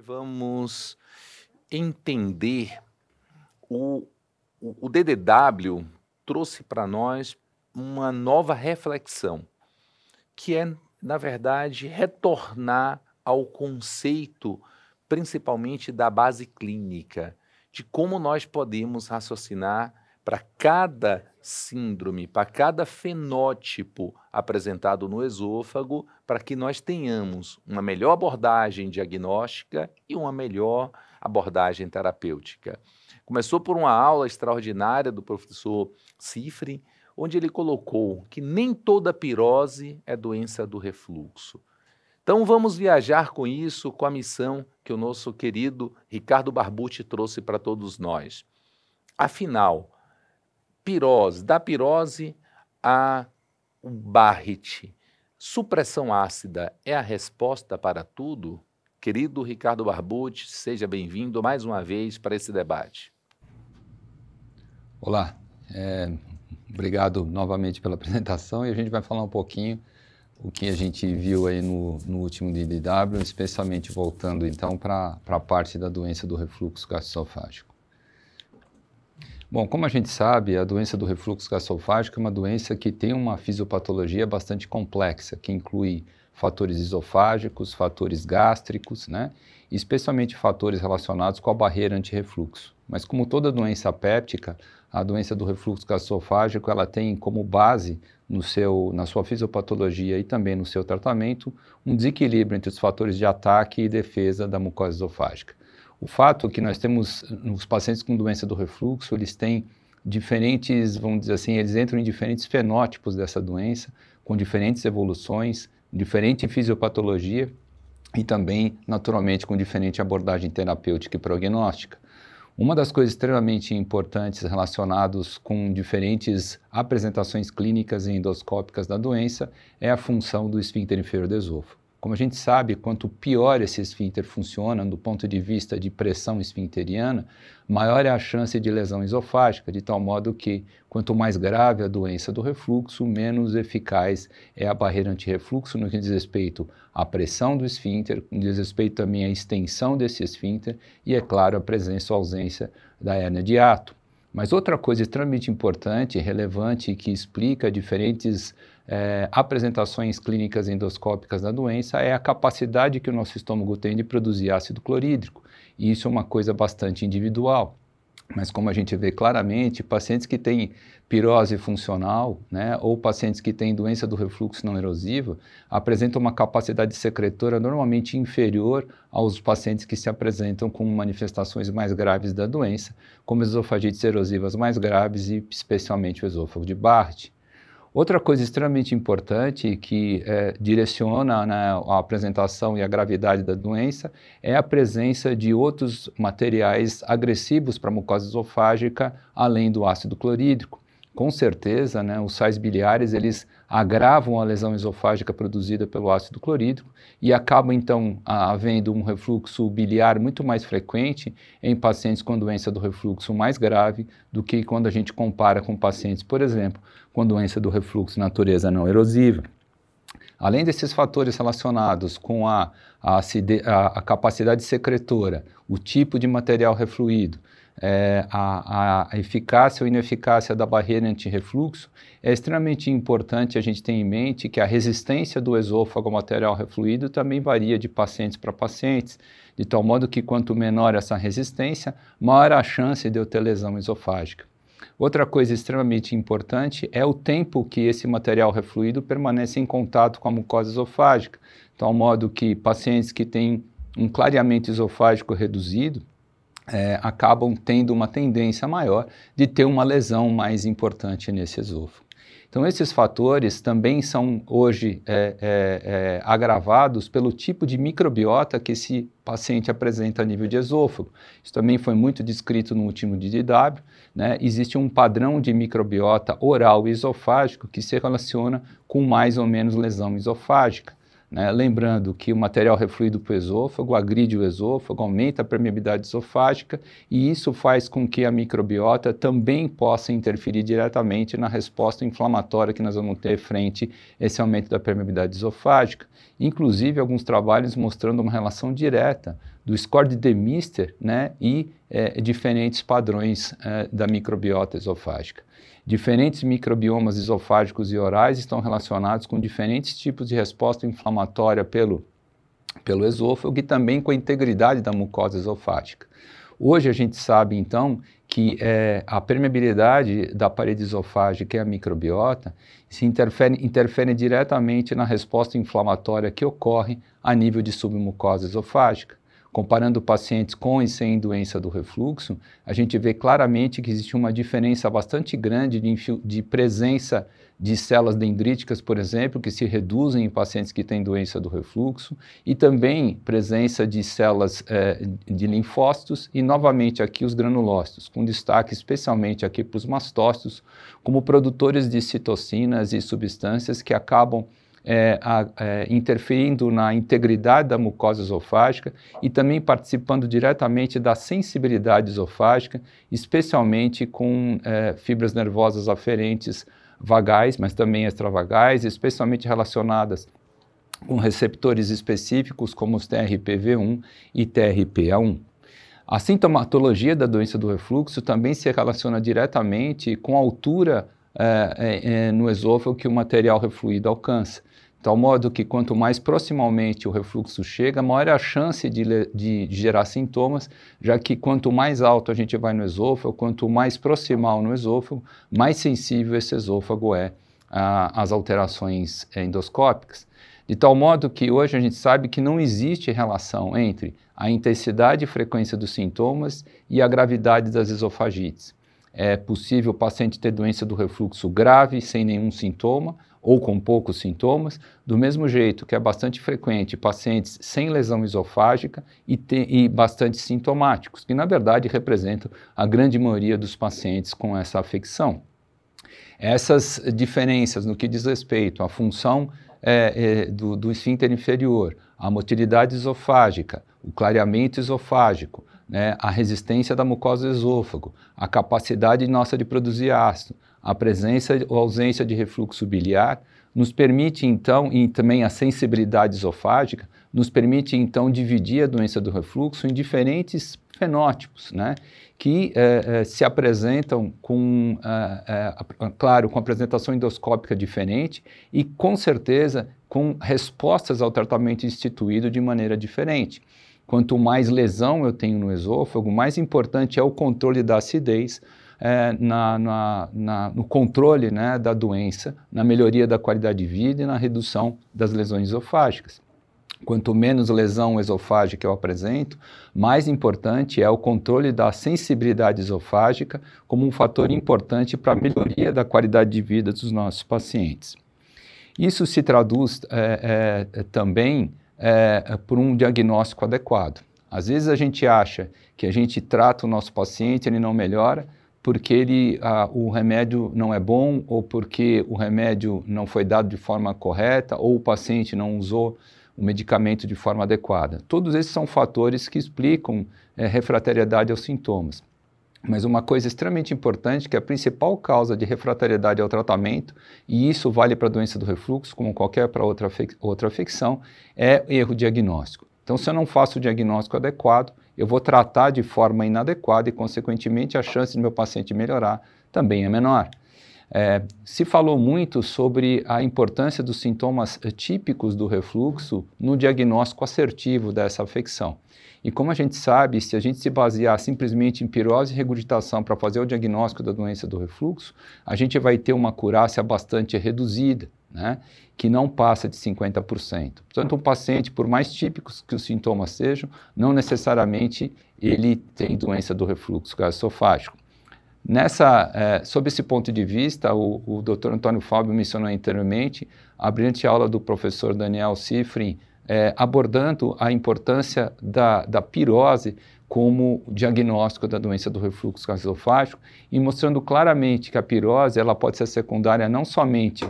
Vamos entender o, o DDW trouxe para nós uma nova reflexão, que é, na verdade, retornar ao conceito, principalmente da base clínica, de como nós podemos raciocinar para cada síndrome, para cada fenótipo apresentado no esôfago, para que nós tenhamos uma melhor abordagem diagnóstica e uma melhor abordagem terapêutica. Começou por uma aula extraordinária do professor Cifre, onde ele colocou que nem toda pirose é doença do refluxo. Então vamos viajar com isso, com a missão que o nosso querido Ricardo Barbucci trouxe para todos nós. Afinal, da pirose a Barrett, supressão ácida é a resposta para tudo? Querido Ricardo Barbucci, seja bem-vindo mais uma vez para esse debate. Olá, obrigado novamente pela apresentação e a gente vai falar um pouquinho o que a gente viu aí no último DDW, especialmente voltando então para a parte da doença do refluxo gastroesofágico. Bom, como a gente sabe, a doença do refluxo gastroesofágico é uma doença que tem uma fisiopatologia bastante complexa, que inclui fatores esofágicos, fatores gástricos, né? E especialmente fatores relacionados com a barreira antirrefluxo. Mas como toda doença péptica, a doença do refluxo gastroesofágico ela tem como base na sua fisiopatologia e também no seu tratamento um desequilíbrio entre os fatores de ataque e defesa da mucosa esofágica. O fato é que nós temos, nos pacientes com doença do refluxo, eles têm diferentes, vamos dizer assim, eles entram em diferentes fenótipos dessa doença, com diferentes evoluções, diferente fisiopatologia e também, naturalmente, com diferente abordagem terapêutica e prognóstica. Uma das coisas extremamente importantes relacionadas com diferentes apresentações clínicas e endoscópicas da doença é a função do esfíncter inferior do esôfago. Como a gente sabe, quanto pior esse esfíncter funciona do ponto de vista de pressão esfincteriana, maior é a chance de lesão esofágica, de tal modo que quanto mais grave a doença do refluxo, menos eficaz é a barreira antirrefluxo no que diz respeito à pressão do esfíncter, no que diz respeito também à extensão desse esfíncter e, é claro, a presença ou ausência da hérnia de hiato. Mas outra coisa extremamente importante, relevante, que explica diferentes apresentações clínicas endoscópicas da doença é a capacidade que o nosso estômago tem de produzir ácido clorídrico. E isso é uma coisa bastante individual. Mas como a gente vê claramente, pacientes que têm pirose funcional, né, ou pacientes que têm doença do refluxo não erosiva, apresentam uma capacidade secretora normalmente inferior aos pacientes que se apresentam com manifestações mais graves da doença, como esofagites erosivas mais graves e especialmente o esôfago de Barrett. Outra coisa extremamente importante que direciona a apresentação e a gravidade da doença é a presença de outros materiais agressivos para a mucosa esofágica, além do ácido clorídrico. Com certeza, né, os sais biliares, eles agravam a lesão esofágica produzida pelo ácido clorídrico e acabam, então, havendo um refluxo biliar muito mais frequente em pacientes com doença do refluxo mais grave do que quando a gente compara com pacientes, por exemplo, com doença do refluxo natureza não erosiva. Além desses fatores relacionados com a capacidade secretora, o tipo de material refluído, a eficácia ou ineficácia da barreira antirrefluxo, é extremamente importante a gente ter em mente que a resistência do esôfago ao material refluído também varia de pacientes para pacientes, de tal modo que quanto menor essa resistência, maior a chance de eu ter lesão esofágica. Outra coisa extremamente importante é o tempo que esse material refluído permanece em contato com a mucosa esofágica, de tal modo que pacientes que têm um clareamento esofágico reduzido acabam tendo uma tendência maior de ter uma lesão mais importante nesse esôfago. Então, esses fatores também são hoje agravados pelo tipo de microbiota que esse paciente apresenta a nível de esôfago. Isso também foi muito descrito no último DDW, né? Existe um padrão de microbiota oral e esofágico que se relaciona com mais ou menos lesão esofágica. Né? Lembrando que o material refluído para o esôfago agride o esôfago, aumenta a permeabilidade esofágica e isso faz com que a microbiota também possa interferir diretamente na resposta inflamatória que nós vamos ter frente a esse aumento da permeabilidade esofágica. Inclusive, alguns trabalhos mostrando uma relação direta do score de Demister, né, e diferentes padrões da microbiota esofágica. Diferentes microbiomas esofágicos e orais estão relacionados com diferentes tipos de resposta inflamatória pelo esôfago e também com a integridade da mucosa esofágica. Hoje a gente sabe, então, que a permeabilidade da parede esofágica e a microbiota se interferem diretamente na resposta inflamatória que ocorre a nível de submucosa esofágica. Comparando pacientes com e sem doença do refluxo, a gente vê claramente que existe uma diferença bastante grande de presença de células dendríticas, por exemplo, que se reduzem em pacientes que têm doença do refluxo, e também presença de células de linfócitos e, novamente, aqui os granulócitos, com destaque especialmente aqui para os mastócitos, como produtores de citocinas e substâncias que acabam interferindo na integridade da mucosa esofágica e também participando diretamente da sensibilidade esofágica, especialmente com fibras nervosas aferentes vagais, mas também extravagais, especialmente relacionadas com receptores específicos como os TRPV1 e TRPA1. A sintomatologia da doença do refluxo também se relaciona diretamente com a altura no esôfago que o material refluído alcança. De tal modo que quanto mais proximalmente o refluxo chega, maior é a chance de gerar sintomas, já que quanto mais alto a gente vai no esôfago, quanto mais proximal no esôfago, mais sensível esse esôfago é às alterações endoscópicas. De tal modo que hoje a gente sabe que não existe relação entre a intensidade e frequência dos sintomas e a gravidade das esofagites. É possível o paciente ter doença do refluxo grave, sem nenhum sintoma, ou com poucos sintomas, do mesmo jeito que é bastante frequente pacientes sem lesão esofágica e bastante sintomáticos, que na verdade representam a grande maioria dos pacientes com essa afecção. Essas diferenças no que diz respeito à função do esfíncter inferior, a motilidade esofágica, o clareamento esofágico, né, a resistência da mucosa do esôfago, a capacidade nossa de produzir ácido, a presença ou ausência de refluxo biliar, nos permite então, e também a sensibilidade esofágica, nos permite então dividir a doença do refluxo em diferentes fenótipos, né, que se apresentam com, claro, com apresentação endoscópica diferente e com certeza com respostas ao tratamento instituído de maneira diferente. Quanto mais lesão eu tenho no esôfago, mais importante é o controle da acidez, no controle, né, da doença, na melhoria da qualidade de vida e na redução das lesões esofágicas. Quanto menos lesão esofágica eu apresento, mais importante é o controle da sensibilidade esofágica como um fator importante para a melhoria da qualidade de vida dos nossos pacientes. Isso se traduz também por um diagnóstico adequado. Às vezes a gente acha que a gente trata o nosso paciente, ele não melhora, porque o remédio não é bom, ou porque o remédio não foi dado de forma correta, ou o paciente não usou o medicamento de forma adequada. Todos esses são fatores que explicam refratariedade aos sintomas. Mas uma coisa extremamente importante, que a principal causa de refratariedade ao tratamento, e isso vale para a doença do refluxo, como qualquer para outra afecção, é erro diagnóstico. Então, se eu não faço o diagnóstico adequado, eu vou tratar de forma inadequada e, consequentemente, a chance do meu paciente melhorar também é menor. Se falou muito sobre a importância dos sintomas típicos do refluxo no diagnóstico assertivo dessa afecção. E como a gente sabe, se a gente se basear simplesmente em pirose e regurgitação para fazer o diagnóstico da doença do refluxo, a gente vai ter uma acurácia bastante reduzida, né, que não passa de 50%. Portanto, um paciente, por mais típicos que os sintomas sejam, não necessariamente ele tem doença do refluxo gastroesofágico. Sob esse ponto de vista, o Dr. Antônio Fábio mencionou anteriormente a brilhante aula do professor Daniel Cifrin, abordando a importância da pirose como diagnóstico da doença do refluxo gastroesofágico e mostrando claramente que a pirose ela pode ser secundária não somente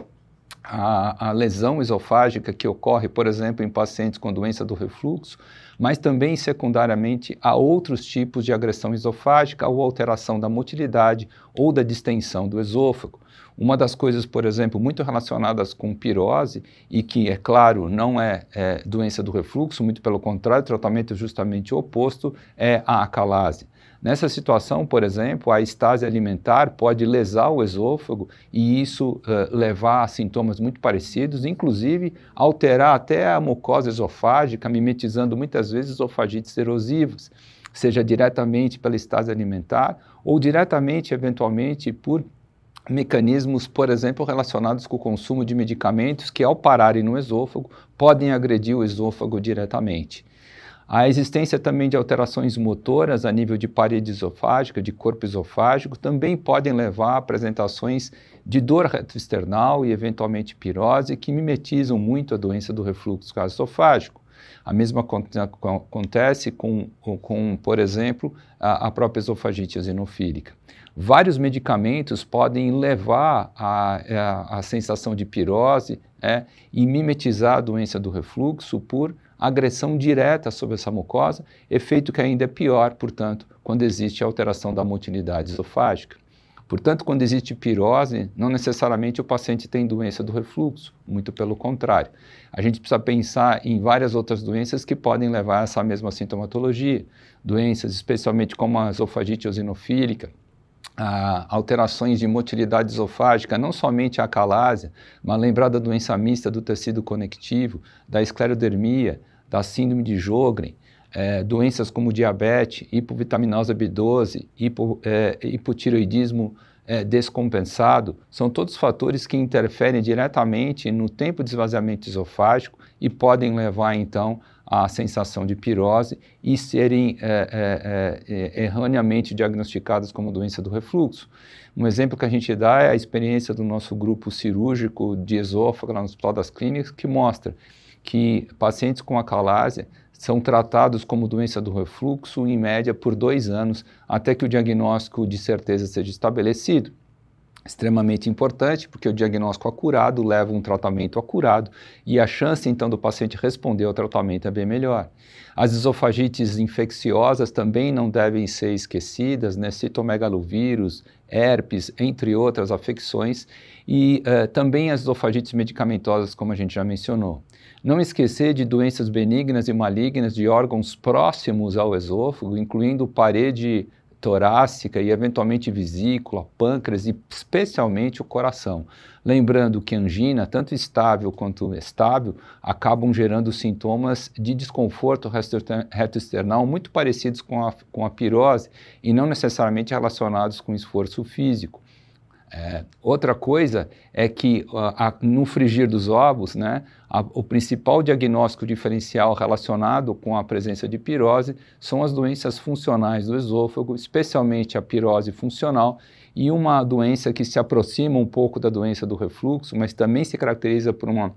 à lesão esofágica que ocorre, por exemplo, em pacientes com doença do refluxo, mas também secundariamente a outros tipos de agressão esofágica ou alteração da motilidade ou da distensão do esôfago. Uma das coisas, por exemplo, muito relacionadas com pirose e que, é claro, não é doença do refluxo, muito pelo contrário, o tratamento é justamente o oposto, é a acalase. Nessa situação, por exemplo, a estase alimentar pode lesar o esôfago e isso levar a sintomas muito parecidos, inclusive alterar até a mucosa esofágica, mimetizando muitas vezes esofagites erosivas, seja diretamente pela estase alimentar ou diretamente, eventualmente, por mecanismos, por exemplo, relacionados com o consumo de medicamentos que, ao pararem no esôfago, podem agredir o esôfago diretamente. A existência também de alterações motoras a nível de parede esofágica, de corpo esofágico, também podem levar a apresentações de dor retroesternal e, eventualmente, pirose, que mimetizam muito a doença do refluxo gastroesofágico. A mesma acontece com, por exemplo, a própria esofagite eosinofílica. Vários medicamentos podem levar a sensação de pirose e mimetizar a doença do refluxo por agressão direta sobre essa mucosa, efeito que ainda é pior, portanto, quando existe alteração da motilidade esofágica. Portanto, quando existe pirose, não necessariamente o paciente tem doença do refluxo, muito pelo contrário. A gente precisa pensar em várias outras doenças que podem levar a essa mesma sintomatologia, doenças especialmente como a esofagite eosinofílica, alterações de motilidade esofágica, não somente a acalásia, mas lembrar da doença mista do tecido conectivo, da esclerodermia, da síndrome de Sjögren, doenças como diabetes, hipovitaminose B12, hipotireoidismo descompensado, são todos fatores que interferem diretamente no tempo de esvaziamento esofágico e podem levar, então, à sensação de pirose e serem erroneamente diagnosticadas como doença do refluxo. Um exemplo que a gente dá é a experiência do nosso grupo cirúrgico de esôfago lá no Hospital das Clínicas, que mostra que pacientes com acalásia são tratados como doença do refluxo, em média, por 2 anos, até que o diagnóstico de certeza seja estabelecido. Extremamente importante, porque o diagnóstico acurado leva um tratamento acurado e a chance, então, do paciente responder ao tratamento é bem melhor. As esofagites infecciosas também não devem ser esquecidas, né? Citomegalovírus, herpes, entre outras afecções, e também as esofagites medicamentosas, como a gente já mencionou. Não esquecer de doenças benignas e malignas de órgãos próximos ao esôfago, incluindo parede torácica e eventualmente vesícula, pâncreas e especialmente o coração. Lembrando que angina, tanto estável quanto estável, acabam gerando sintomas de desconforto retroesternal muito parecidos com a pirose e não necessariamente relacionados com esforço físico. Outra coisa é que no frigir dos ovos, né, o principal diagnóstico diferencial relacionado com a presença de pirose são as doenças funcionais do esôfago, especialmente a pirose funcional, e uma doença que se aproxima um pouco da doença do refluxo, mas também se caracteriza por uma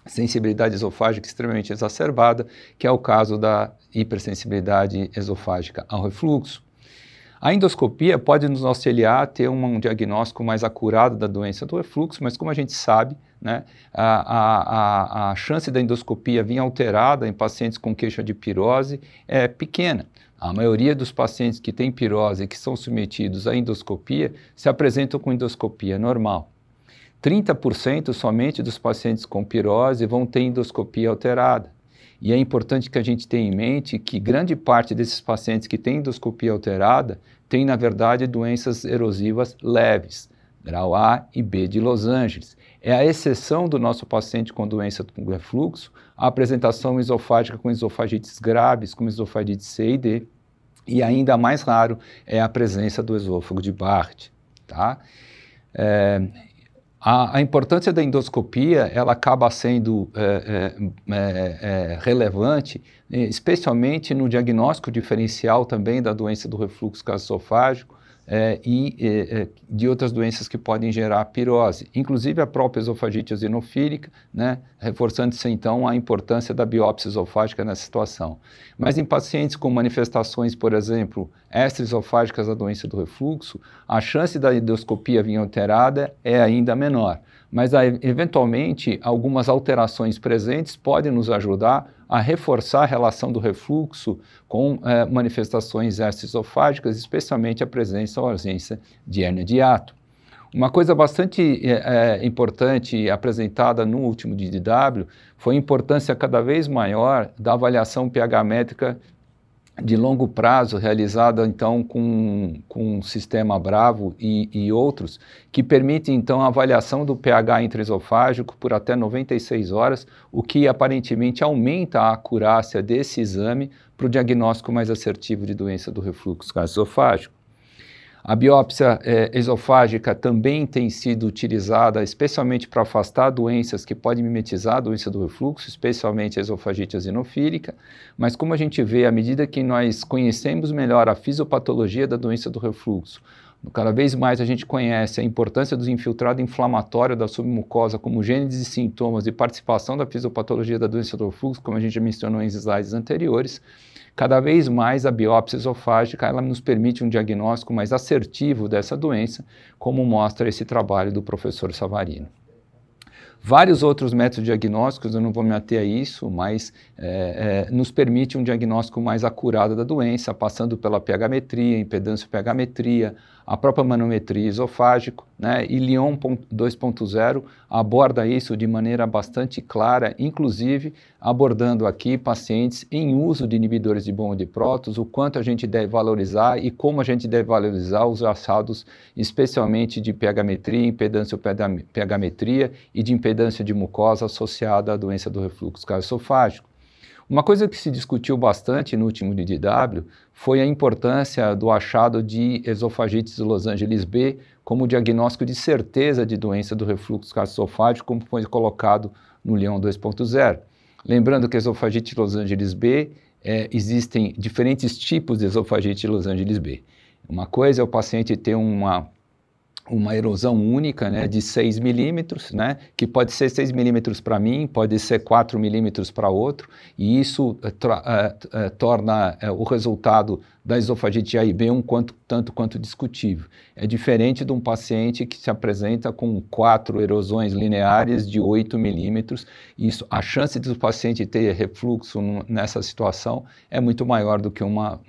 sensibilidade esofágica extremamente exacerbada, que é o caso da hipersensibilidade esofágica ao refluxo. A endoscopia pode nos auxiliar a ter um diagnóstico mais acurado da doença do refluxo, mas como a gente sabe, né, a chance da endoscopia vir alterada em pacientes com queixa de pirose é pequena. A maioria dos pacientes que têm pirose e que são submetidos à endoscopia se apresentam com endoscopia normal. 30% somente dos pacientes com pirose vão ter endoscopia alterada. E é importante que a gente tenha em mente que grande parte desses pacientes que têm endoscopia alterada têm, na verdade, doenças erosivas leves, grau A e B de Los Angeles. É a exceção do nosso paciente com doença do refluxo, a apresentação esofágica com esofagites graves, como esofagite C e D, e ainda mais raro é a presença do esôfago de Barrett, tá? A importância da endoscopia, ela acaba sendo relevante, especialmente no diagnóstico diferencial também da doença do refluxo gastroesofágico e de outras doenças que podem gerar pirose, inclusive a própria esofagite eosinofílica, né, reforçando-se então a importância da biópsia esofágica nessa situação. Mas em pacientes com manifestações, por exemplo, extraesofágicas da doença do refluxo, a chance da endoscopia vir alterada é ainda menor. Mas eventualmente algumas alterações presentes podem nos ajudar a reforçar a relação do refluxo com manifestações extraesofágicas, especialmente a presença ou ausência de hérnia de hiato. Uma coisa bastante importante apresentada no último DDW foi a importância cada vez maior da avaliação pH métrica de longo prazo, realizada então com o sistema Bravo e outros, que permite então a avaliação do pH intraesofágico por até 96 horas, o que aparentemente aumenta a acurácia desse exame para o diagnóstico mais assertivo de doença do refluxo gastroesofágico. A biópsia esofágica também tem sido utilizada especialmente para afastar doenças que podem mimetizar a doença do refluxo, especialmente a esofagite eosinofílica, mas como a gente vê, à medida que nós conhecemos melhor a fisiopatologia da doença do refluxo, cada vez mais a gente conhece a importância do infiltrado inflamatório da submucosa como gênese de sintomas e participação da fisiopatologia da doença do refluxo, como a gente já mencionou em slides anteriores. Cada vez mais a biópsia esofágica ela nos permite um diagnóstico mais assertivo dessa doença, como mostra esse trabalho do professor Savarino. Vários outros métodos diagnósticos, eu não vou me ater a isso, mas nos permite um diagnóstico mais acurado da doença, passando pela pH-metria, impedância pH-metria, a própria manometria esofágico, né? E Lyon 2.0 aborda isso de maneira bastante clara, inclusive abordando aqui pacientes em uso de inibidores de bomba de prótons, o quanto a gente deve valorizar e como a gente deve valorizar os achados, especialmente de pH-metria, impedância pH-metria e de impedância de mucosa associada à doença do refluxo gastroesofágico. Uma coisa que se discutiu bastante no último DDW foi a importância do achado de esofagites Los Angeles B como diagnóstico de certeza de doença do refluxo gastroesofágico, como foi colocado no Lyon 2.0. Lembrando que a esofagite Los Angeles B, existem diferentes tipos de esofagite Los Angeles B. Uma coisa é o paciente ter uma erosão única, né, de 6 milímetros, né, que pode ser 6 milímetros para mim, pode ser 4 milímetros para outro, e isso torna o resultado da esofagite A e B tanto quanto discutível. É diferente de um paciente que se apresenta com 4 erosões lineares de 8 milímetros, a chance do paciente ter refluxo nessa situação é muito maior do que uma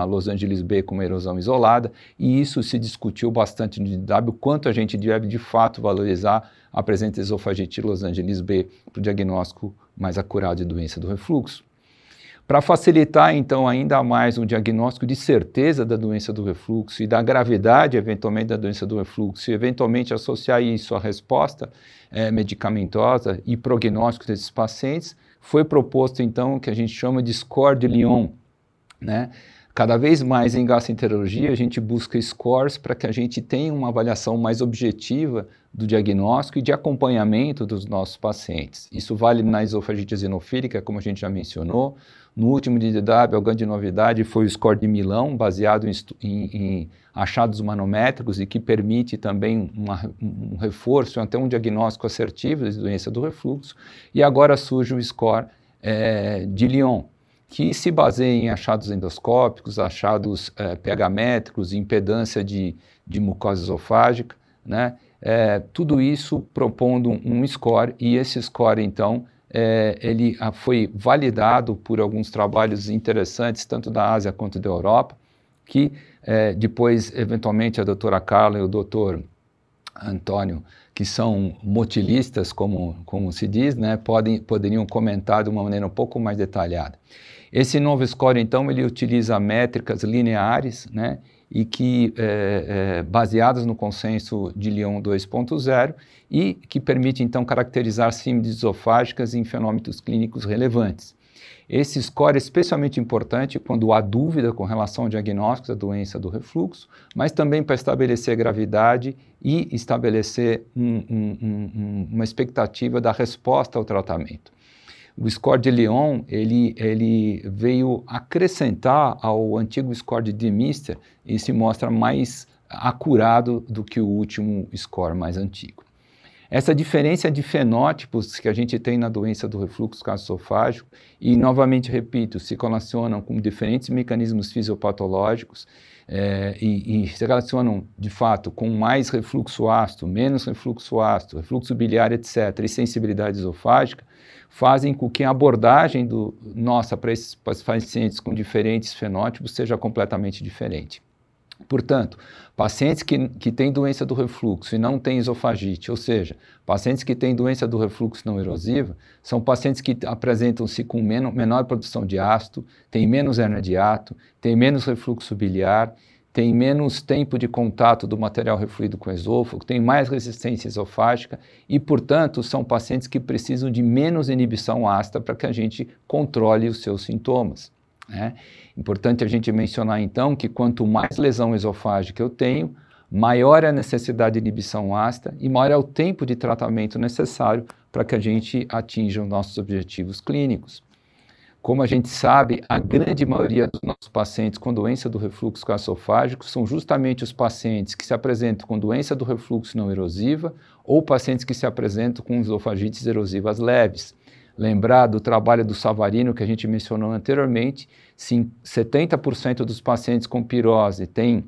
Los Angeles B com uma erosão isolada, e isso se discutiu bastante no DW, quanto a gente deve de fato valorizar a presença de esofagite Los Angeles B para o diagnóstico mais acurado de doença do refluxo. Para facilitar, então, ainda mais um diagnóstico de certeza da doença do refluxo e da gravidade, eventualmente, da doença do refluxo, e eventualmente associar isso à resposta medicamentosa e prognóstico desses pacientes, foi proposto, então, o que a gente chama de score de Lyon, né? Cada vez mais em gastroenterologia a gente busca scores para que a gente tenha uma avaliação mais objetiva do diagnóstico e de acompanhamento dos nossos pacientes. Isso vale na esofagite eosinofílica, como a gente já mencionou. No último DDW, a grande novidade foi o score de Milão, baseado em achados manométricos e que permite também um reforço, até um diagnóstico assertivo de doença do refluxo. E agora surge o score de Lyon, que se baseia em achados endoscópicos, achados pH-métricos, impedância de mucosa esofágica, né? Tudo isso propondo um score, e esse score, então, ele foi validado por alguns trabalhos interessantes, tanto da Ásia quanto da Europa, que depois, eventualmente, a doutora Carla e o doutor Antônio, que são motilistas, como se diz, né, poderiam comentar de uma maneira um pouco mais detalhada. Esse novo score, então, ele utiliza métricas lineares, né, e que baseadas no consenso de Lyon 2.0 e que permite, então, caracterizar síndromes esofágicas em fenômenos clínicos relevantes. Esse score é especialmente importante quando há dúvida com relação ao diagnóstico da doença do refluxo, mas também para estabelecer gravidade e estabelecer uma expectativa da resposta ao tratamento. O score de Lyon, ele veio acrescentar ao antigo score de Demister e se mostra mais acurado do que o último score mais antigo. Essa diferença de fenótipos que a gente tem na doença do refluxo gastroesofágico, e novamente repito, se relacionam com diferentes mecanismos fisiopatológicos e se relacionam de fato com mais refluxo ácido, menos refluxo ácido, refluxo biliar, etc., e sensibilidade esofágica, fazem com que a abordagem nossa para esses pacientes com diferentes fenótipos seja completamente diferente. Portanto, pacientes que têm doença do refluxo e não têm esofagite, ou seja, pacientes que têm doença do refluxo não erosiva, são pacientes que apresentam-se com menor produção de ácido, têm menos hernia de hiato, têm menos refluxo biliar, têm menos tempo de contato do material refluído com o esôfago, têm mais resistência esofágica e, portanto, são pacientes que precisam de menos inibição ácida para que a gente controle os seus sintomas, né? Importante a gente mencionar, então, que quanto mais lesão esofágica eu tenho, maior é a necessidade de inibição ácida e maior é o tempo de tratamento necessário para que a gente atinja os nossos objetivos clínicos. Como a gente sabe, a grande maioria dos nossos pacientes com doença do refluxo gastroesofágico são justamente os pacientes que se apresentam com doença do refluxo não erosiva ou pacientes que se apresentam com esofagites erosivas leves. Lembrar do trabalho do Savarino que a gente mencionou anteriormente, 70% dos pacientes com pirose têm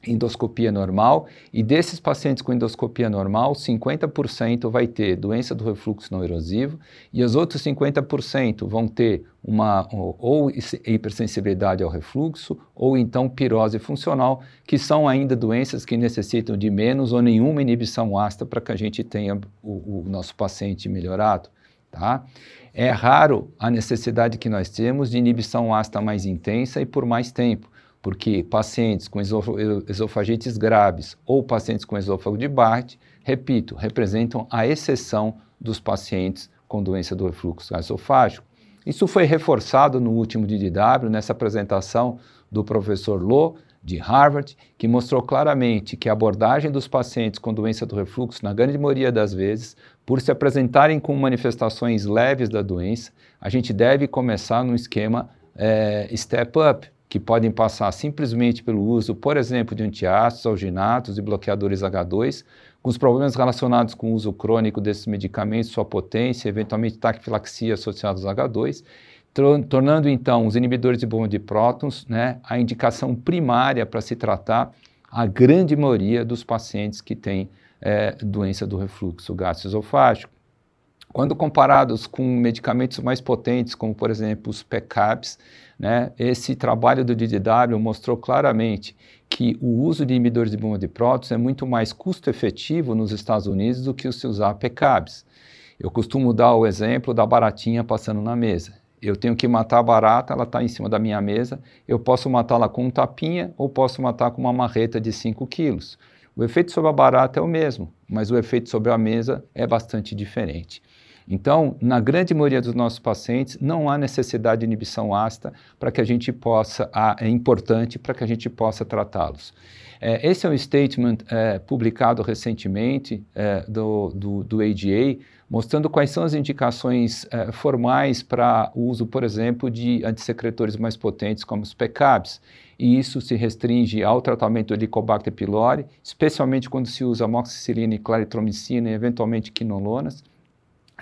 endoscopia normal e desses pacientes com endoscopia normal, 50% vai ter doença do refluxo não erosivo e os outros 50% vão ter ou hipersensibilidade ao refluxo ou então pirose funcional, que são ainda doenças que necessitam de menos ou nenhuma inibição ácida para que a gente tenha o nosso paciente melhorado. Tá? É raro a necessidade que nós temos de inibição ácida mais intensa e por mais tempo, porque pacientes com esofagites graves ou pacientes com esôfago de Barrett, repito, representam a exceção dos pacientes com doença do refluxo gastroesofágico. Isso foi reforçado no último DDW, nessa apresentação do professor Lo, de Harvard, que mostrou claramente que a abordagem dos pacientes com doença do refluxo, na grande maioria das vezes, por se apresentarem com manifestações leves da doença, a gente deve começar num esquema step-up, que podem passar simplesmente pelo uso, por exemplo, de antiácidos, alginatos e bloqueadores H2, com os problemas relacionados com o uso crônico desses medicamentos, sua potência, eventualmente taquifilaxia associados ao H2, tornando então os inibidores de bomba de prótons, né, a indicação primária para se tratar a grande maioria dos pacientes que têm doença do refluxo gastroesofágico. Quando comparados com medicamentos mais potentes, como por exemplo os PCABs, né, esse trabalho do DDW mostrou claramente que o uso de inibidores de bomba de prótons é muito mais custo-efetivo nos Estados Unidos do que se usar PCABs. Eu costumo dar o exemplo da baratinha passando na mesa. Eu tenho que matar a barata, ela está em cima da minha mesa, eu posso matá-la com um tapinha ou posso matar com uma marreta de 5 quilos. O efeito sobre a barata é o mesmo, mas o efeito sobre a mesa é bastante diferente. Então, na grande maioria dos nossos pacientes, não há necessidade de inibição ácida para que a gente possa, é importante para que a gente possa tratá-los. Esse é um statement publicado recentemente do AGA, mostrando quais são as indicações formais para o uso, por exemplo, de antissecretores mais potentes como os PCABs. E isso se restringe ao tratamento do Helicobacter pylori, especialmente quando se usa amoxicilina e claritromicina e eventualmente quinolonas.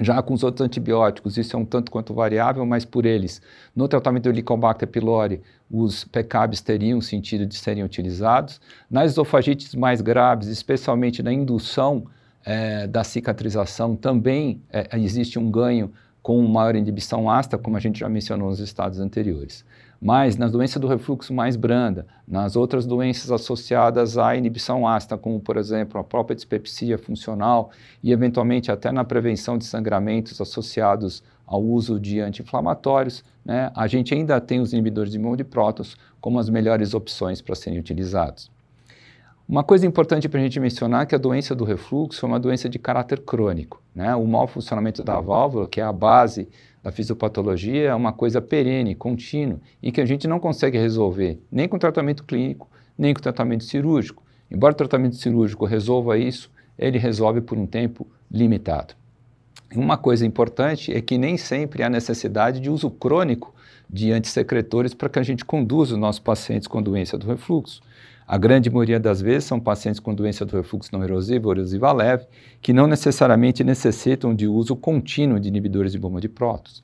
Já com os outros antibióticos, isso é um tanto quanto variável, mas por eles, no tratamento do Helicobacter pylori, os PCABs teriam sentido de serem utilizados. Nas esofagites mais graves, especialmente na indução da cicatrização, também existe um ganho com maior inibição ácida, como a gente já mencionou nos estados anteriores. Mas nas doenças do refluxo mais branda, nas outras doenças associadas à inibição ácida, como por exemplo a própria dispepsia funcional e eventualmente até na prevenção de sangramentos associados ao uso de anti-inflamatórios, né, a gente ainda tem os inibidores de bomba de prótons como as melhores opções para serem utilizados. Uma coisa importante para a gente mencionar é que a doença do refluxo é uma doença de caráter crônico, né? O mau funcionamento da válvula, que é a base da fisiopatologia, é uma coisa perene, contínua, e que a gente não consegue resolver nem com tratamento clínico, nem com tratamento cirúrgico. Embora o tratamento cirúrgico resolva isso, ele resolve por um tempo limitado. Uma coisa importante é que nem sempre há necessidade de uso crônico de antissecretores para que a gente conduza os nossos pacientes com doença do refluxo. A grande maioria das vezes são pacientes com doença do refluxo não erosiva ou erosiva leve, que não necessariamente necessitam de uso contínuo de inibidores de bomba de prótons.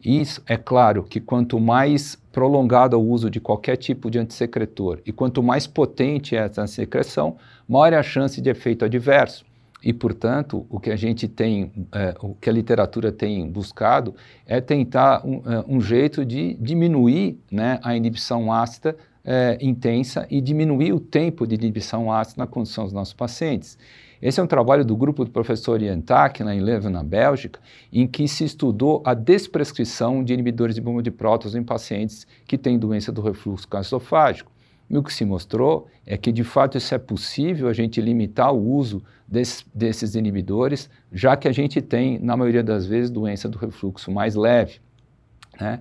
Isso é claro que quanto mais prolongado o uso de qualquer tipo de antissecretor e quanto mais potente é essa secreção, maior é a chance de efeito adverso. E, portanto, o que a gente tem, o que a literatura tem buscado é tentar um jeito de diminuir, né, a inibição ácida intensa e diminuir o tempo de inibição ácida na condução dos nossos pacientes. Esse é um trabalho do grupo do professor Ian Tak, lá em Leuven, na Bélgica, em que se estudou a desprescrição de inibidores de bomba de prótons em pacientes que têm doença do refluxo gastroesofágico. E o que se mostrou é que, de fato, isso é possível a gente limitar o uso desses inibidores, já que a gente tem, na maioria das vezes, doença do refluxo mais leve, né?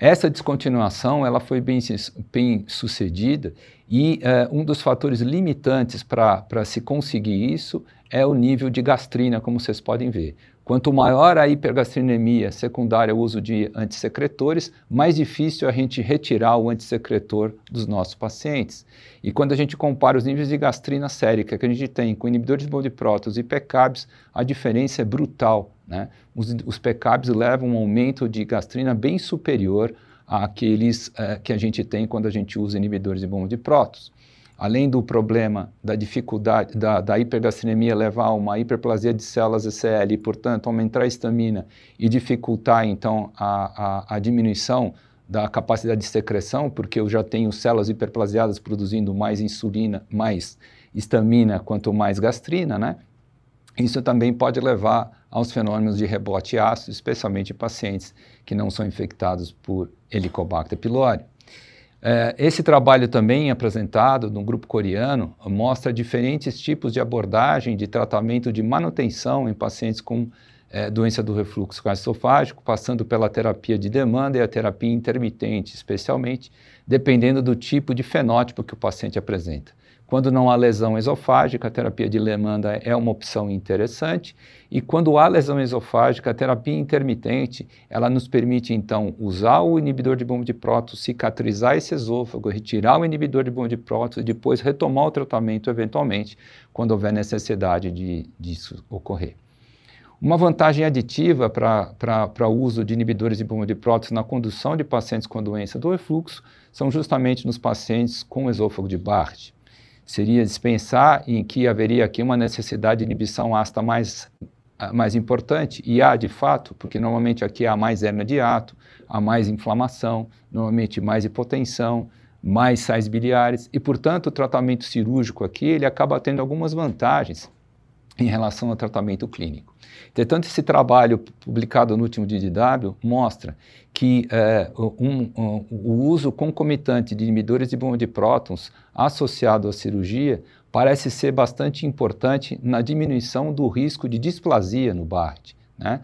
Essa descontinuação ela foi bem sucedida e um dos fatores limitantes para se conseguir isso é o nível de gastrina, como vocês podem ver. Quanto maior a hipergastrinemia secundária ao uso de antissecretores, mais difícil é a gente retirar o antissecretor dos nossos pacientes. E quando a gente compara os níveis de gastrina sérica que a gente tem com inibidores de bomba de prótons e PCABs, a diferença é brutal, né? Os PCABs levam um aumento de gastrina bem superior àqueles que a gente tem quando a gente usa inibidores de bomba de prótons. Além do problema da dificuldade da hipergastrinemia levar a uma hiperplasia de células ECL e, portanto, aumentar a estamina e dificultar, então, a diminuição da capacidade de secreção, porque eu já tenho células hiperplasiadas produzindo mais insulina, mais estamina, quanto mais gastrina, né? Isso também pode levar aos fenômenos de rebote ácido, especialmente em pacientes que não são infectados por Helicobacter pylori. Esse trabalho também apresentado num grupo coreano mostra diferentes tipos de abordagem de tratamento de manutenção em pacientes com doença do refluxo gastroesofágico, passando pela terapia de demanda e a terapia intermitente, especialmente, dependendo do tipo de fenótipo que o paciente apresenta. Quando não há lesão esofágica, a terapia de demanda é uma opção interessante, e quando há lesão esofágica, a terapia intermitente, ela nos permite, então, usar o inibidor de bomba de prótons, cicatrizar esse esôfago, retirar o inibidor de bomba de prótons e depois retomar o tratamento, eventualmente, quando houver necessidade disso ocorrer. Uma vantagem aditiva para o uso de inibidores de bomba de prótons na condução de pacientes com doença do refluxo são justamente nos pacientes com esôfago de Barth. Seria dispensar em que haveria aqui uma necessidade de inibição ácida mais importante, e há de fato, porque normalmente aqui há mais hérnia de hiato, há mais inflamação, normalmente mais hipotensão, mais sais biliares, e portanto o tratamento cirúrgico aqui ele acaba tendo algumas vantagens em relação ao tratamento clínico. Entretanto, esse trabalho publicado no último DDW mostra que o uso concomitante de inibidores de bomba de prótons associado à cirurgia parece ser bastante importante na diminuição do risco de displasia no Barth, né?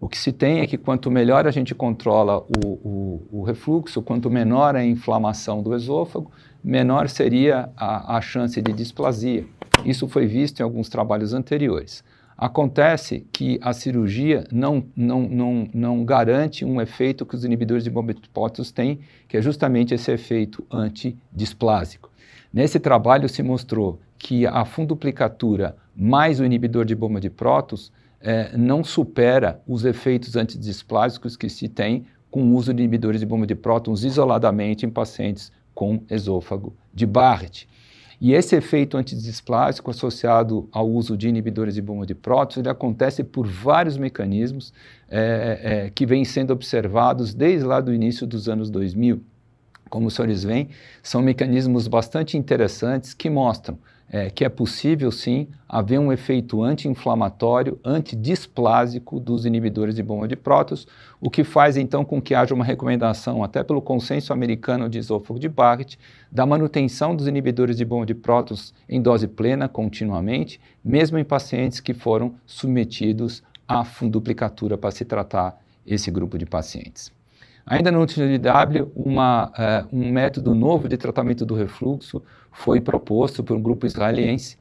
O que se tem é que quanto melhor a gente controla o refluxo, quanto menor a inflamação do esôfago, menor seria a chance de displasia. Isso foi visto em alguns trabalhos anteriores. Acontece que a cirurgia não garante um efeito que os inibidores de bomba de prótons têm, que é justamente esse efeito antidisplásico. Nesse trabalho se mostrou que a funduplicatura mais o inibidor de bomba de prótons não supera os efeitos antidisplásicos que se tem com o uso de inibidores de bomba de prótons isoladamente em pacientes com esôfago de Barth. E esse efeito antidisplasico associado ao uso de inibidores de bomba de prótons, ele acontece por vários mecanismos que vêm sendo observados desde lá do início dos anos 2000. Como os senhores veem, são mecanismos bastante interessantes que mostram que é possível, sim, haver um efeito anti-inflamatório, antidisplasico dos inibidores de bomba de prótons, o que faz, então, com que haja uma recomendação, até pelo consenso americano de esôfago de Barth, da manutenção dos inibidores de bomba de prótons em dose plena, continuamente, mesmo em pacientes que foram submetidos à funduplicatura para se tratar esse grupo de pacientes. Ainda no último DDW, um método novo de tratamento do refluxo foi proposto por um grupo israelense,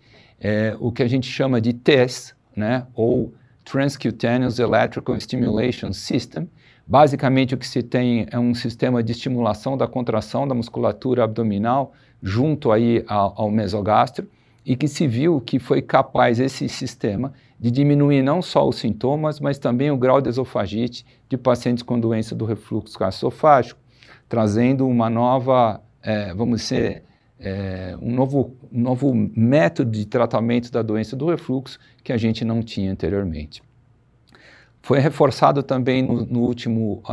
o que a gente chama de TESS, né, ou Transcutaneous Electrical Stimulation System. Basicamente, o que se tem é um sistema de estimulação da contração da musculatura abdominal junto aí ao mesogastro, e que se viu que foi capaz esse sistema de diminuir não só os sintomas, mas também o grau de esofagite de pacientes com doença do refluxo gastroesofágico, trazendo uma nova, um novo método de tratamento da doença do refluxo que a gente não tinha anteriormente. Foi reforçado também no último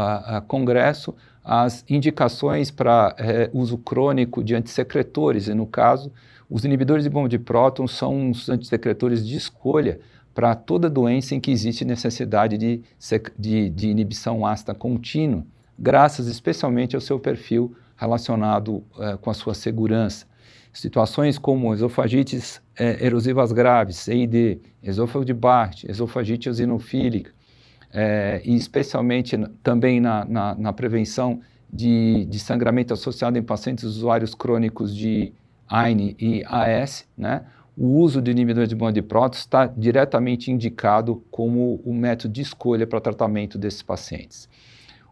congresso as indicações para uso crônico de antissecretores, e no caso, os inibidores de bomba de prótons são os antissecretores de escolha para toda doença em que existe necessidade de inibição ácida contínua, graças especialmente ao seu perfil relacionado com a sua segurança. Situações como esofagites erosivas graves, EID, esôfago de Barth, esofagite eosinofílica, e especialmente também na prevenção de sangramento associado em pacientes usuários crônicos de AINE e AS, né? O uso de inibidores de bomba de prótons está diretamente indicado como o método de escolha para tratamento desses pacientes.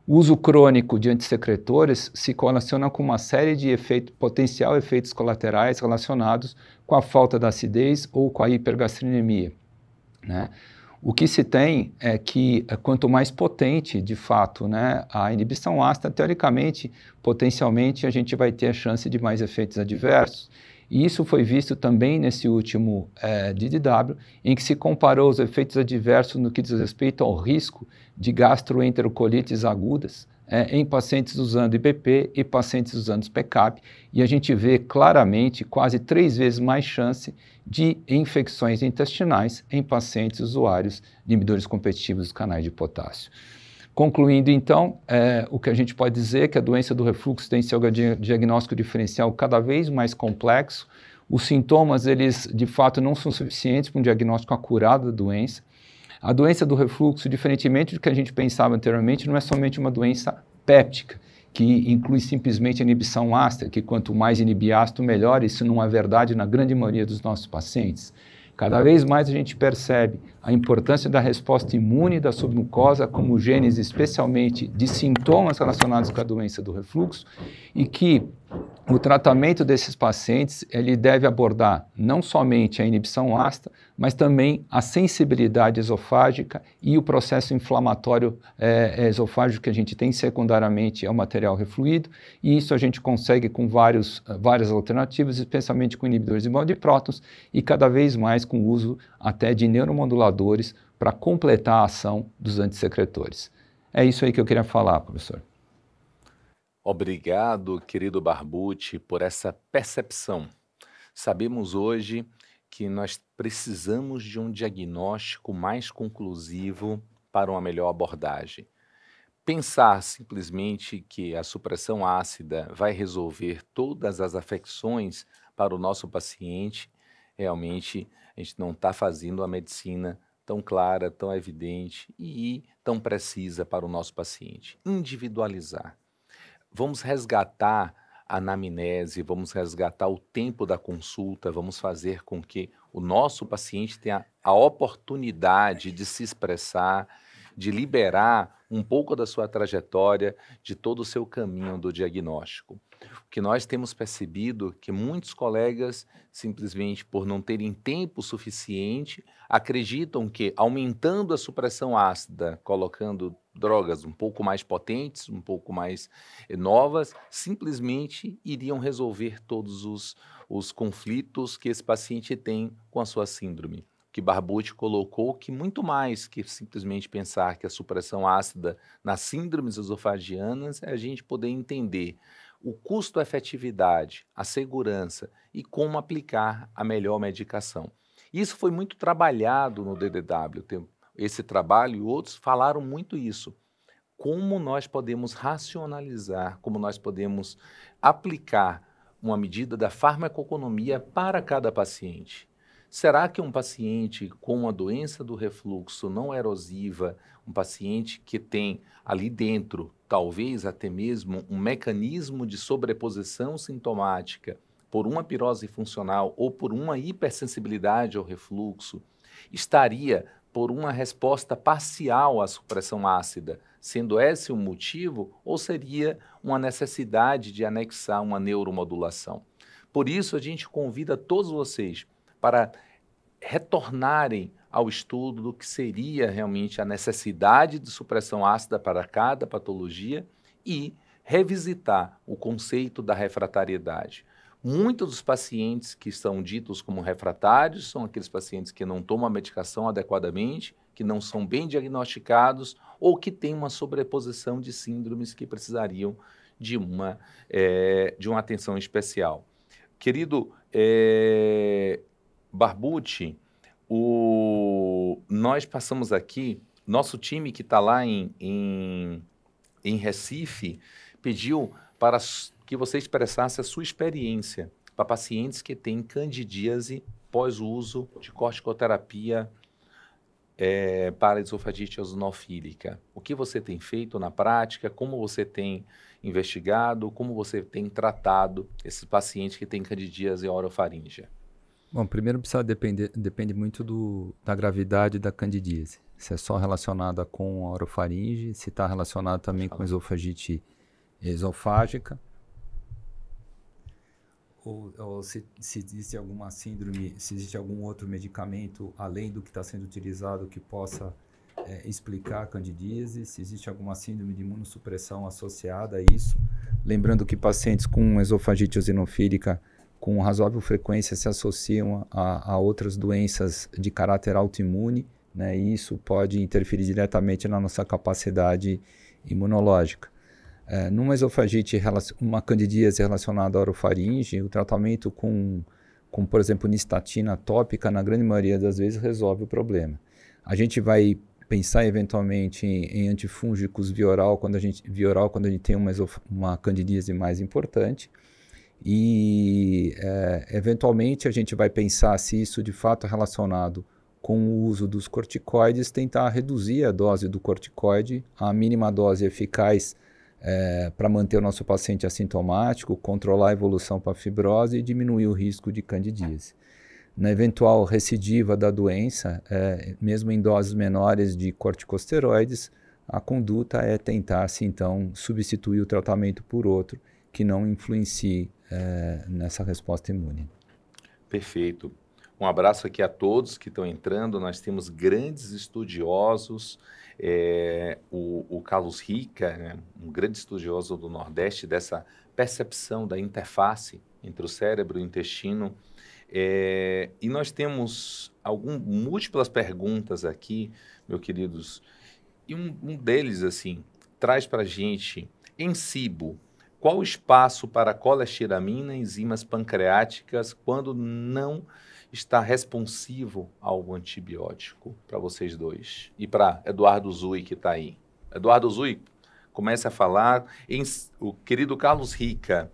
O uso crônico de antissecretores se correlaciona com uma série de potencial efeitos colaterais relacionados com a falta de acidez ou com a hipergastrinemia, né? O que se tem é que quanto mais potente, de fato, né, a inibição ácida, teoricamente, potencialmente, a gente vai ter a chance de mais efeitos adversos. E isso foi visto também nesse último DDW, em que se comparou os efeitos adversos no que diz respeito ao risco de gastroenterocolites agudas em pacientes usando IBP e pacientes usando PCAP, e a gente vê claramente quase 3 vezes mais chance de infecções intestinais em pacientes usuários de inibidores competitivos dos canais de potássio. Concluindo, então, o que a gente pode dizer é que a doença do refluxo tem seu diagnóstico diferencial cada vez mais complexo. Os sintomas, eles, de fato, não são suficientes para um diagnóstico acurado da doença. A doença do refluxo, diferentemente do que a gente pensava anteriormente, não é somente uma doença péptica, que inclui simplesmente a inibição ácida, que quanto mais inibir ácido, melhor. Isso não é verdade na grande maioria dos nossos pacientes. Cada vez mais a gente percebe a importância da resposta imune da submucosa como gênese especialmente de sintomas relacionados com a doença do refluxo, e que o tratamento desses pacientes ele deve abordar não somente a inibição ácida, mas também a sensibilidade esofágica e o processo inflamatório esofágico que a gente tem secundariamente ao material refluído, e isso a gente consegue com várias alternativas, especialmente com inibidores de bomba de prótons e cada vez mais com o uso até de neuromoduladores para completar a ação dos antissecretores. É isso aí que eu queria falar, professor. Obrigado, querido Barbucci, por essa percepção. Sabemos hoje que nós precisamos de um diagnóstico mais conclusivo para uma melhor abordagem. Pensar simplesmente que a supressão ácida vai resolver todas as afecções para o nosso paciente, realmente a gente não está fazendo a medicina tão clara, tão evidente e tão precisa para o nosso paciente. Individualizar. Vamos resgatar a anamnese, vamos resgatar o tempo da consulta, vamos fazer com que o nosso paciente tenha a oportunidade de se expressar, de liberar um pouco da sua trajetória, de todo o seu caminho do diagnóstico. O que nós temos percebido que muitos colegas, simplesmente por não terem tempo suficiente, acreditam que aumentando a supressão ácida, colocando drogas um pouco mais potentes, um pouco mais novas, simplesmente iriam resolver todos os conflitos que esse paciente tem com a sua síndrome. Que Barbucci colocou que muito mais que simplesmente pensar que a supressão ácida nas síndromes esofagianas é a gente poder entender o custo-efetividade, a segurança e como aplicar a melhor medicação. Isso foi muito trabalhado no DDW, esse trabalho e outros falaram muito isso. Como nós podemos racionalizar, como nós podemos aplicar uma medida da farmacoeconomia para cada paciente. Será que um paciente com uma doença do refluxo não erosiva, um paciente que tem ali dentro, talvez até mesmo um mecanismo de sobreposição sintomática por uma pirose funcional ou por uma hipersensibilidade ao refluxo, estaria por uma resposta parcial à supressão ácida, sendo esse o motivo, ou seria uma necessidade de anexar uma neuromodulação? Por isso, a gente convida todos vocês para retornarem ao estudo do que seria realmente a necessidade de supressão ácida para cada patologia e revisitar o conceito da refratariedade. Muitos dos pacientes que são ditos como refratários são aqueles pacientes que não tomam a medicação adequadamente, que que não são bem diagnosticados ou que têm uma sobreposição de síndromes que precisariam de uma atenção especial. Querido Barbucci, nós passamos aqui, nosso time que está lá em Recife pediu para que você expressasse a sua experiência para pacientes que têm candidíase pós-uso de corticoterapia para esofagite eosinofílica. O que você tem feito na prática, como você tem investigado, como você tem tratado esses pacientes que têm candidíase orofaríngea? Bom, primeiro depende muito da gravidade da candidíase. Se é só relacionada com a orofaringe, se está relacionado também com esofagite esofágica, ou se existe alguma síndrome, se existe algum outro medicamento além do que está sendo utilizado que possa explicar a candidíase, se existe alguma síndrome de imunossupressão associada a isso. Lembrando que pacientes com esofagite eosinofílica com razoável frequência se associam a outras doenças de caráter autoimune, né, e isso pode interferir diretamente na nossa capacidade imunológica. Numa esofagite, uma candidíase relacionada à orofaringe, o tratamento com, por exemplo, nistatina tópica, na grande maioria das vezes, resolve o problema. A gente vai pensar eventualmente em antifúngicos via oral quando a gente tem uma candidíase mais importante. E, eventualmente, a gente vai pensar se isso de fato é relacionado com o uso dos corticoides, tentar reduzir a dose do corticoide à mínima dose eficaz para manter o nosso paciente assintomático, controlar a evolução para a fibrose e diminuir o risco de candidíase. Na eventual recidiva da doença, mesmo em doses menores de corticosteroides, a conduta é tentar-se, então, substituir o tratamento por outro que não influencie nessa resposta imune. Perfeito. Um abraço aqui a todos que estão entrando. Nós temos grandes estudiosos, o Carlos Rica, né, um grande estudioso do Nordeste, dessa percepção da interface entre o cérebro e o intestino. E nós temos múltiplas perguntas aqui, meus queridos, e um deles, assim, traz para a gente, em SIBO, qual o espaço para colestiramina, enzimas pancreáticas, quando não está responsivo ao antibiótico, para vocês dois? E para Eduardo Zui, que está aí. Eduardo Zui, comece a falar. O querido Carlos Rica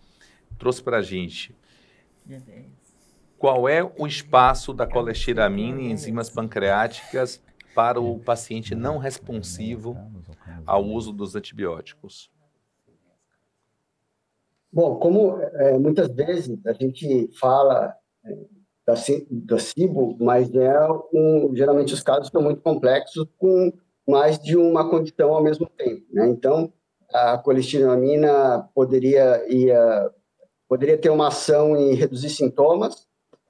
trouxe para a gente. Qual é o espaço da colestiramina e enzimas pancreáticas para o paciente não responsivo ao uso dos antibióticos? Bom, como muitas vezes a gente fala da SIBO, mas geralmente os casos são muito complexos, com mais de uma condição ao mesmo tempo, né? Então, a colestiramina poderia ter uma ação em reduzir sintomas,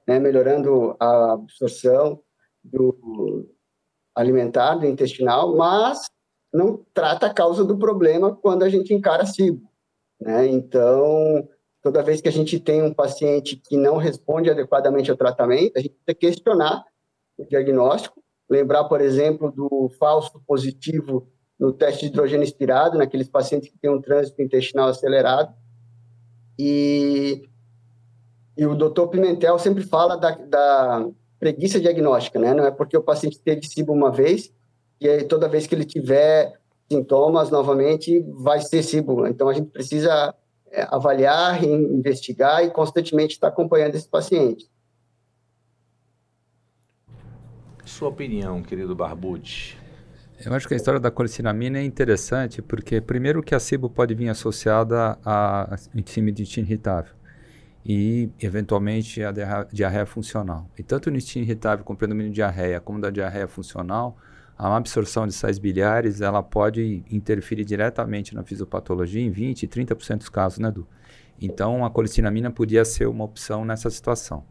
né, melhorando a absorção do alimentar, do intestinal, mas não trata a causa do problema quando a gente encara a SIBO, né? Então, toda vez que a gente tem um paciente que não responde adequadamente ao tratamento, a gente tem que questionar o diagnóstico, lembrar, por exemplo, do falso positivo no teste de hidrogênio expirado, naqueles pacientes que têm um trânsito intestinal acelerado. E o doutor Pimentel sempre fala da preguiça diagnóstica, né? Não é porque o paciente teve SIBO uma vez, e aí toda vez que ele tiver sintomas, novamente, vai ser SIBO. Então, a gente precisa avaliar, investigar e constantemente estar acompanhando esse paciente. Sua opinião, querido Barbucci? Eu acho que a história da colestiramina é interessante porque, primeiro, que a SIBO pode vir associada a enzima de intestino irritável e, eventualmente, a diarreia funcional. E tanto no intestino irritável com predomínio de diarreia como da diarreia funcional, a absorção de sais biliares ela pode interferir diretamente na fisiopatologia em 20% e 30% dos casos, né, Edu? Então, a colestiramina podia ser uma opção nessa situação.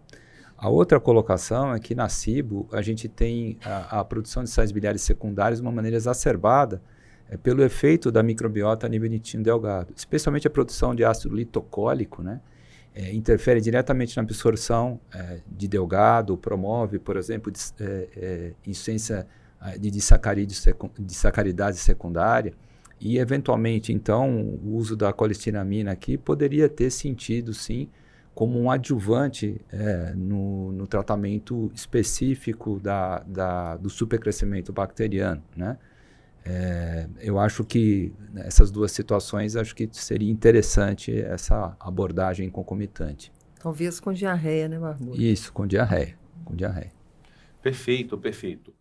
A outra colocação é que na SIBO a gente tem a produção de sais biliares secundários de uma maneira exacerbada pelo efeito da microbiota a nível de intestino delgado, especialmente a produção de ácido litocólico, né? Interfere diretamente na absorção de delgado, promove, por exemplo, insuficiência de disacaridase secundária, e eventualmente, então, o uso da colestiramina aqui poderia ter sentido, sim, como um adjuvante no tratamento específico do supercrescimento bacteriano, né? Eu acho que essas duas situações, acho que seria interessante essa abordagem concomitante. Talvez com diarreia, né, Barbudo? Isso, com diarreia. Com diarreia. Perfeito, perfeito.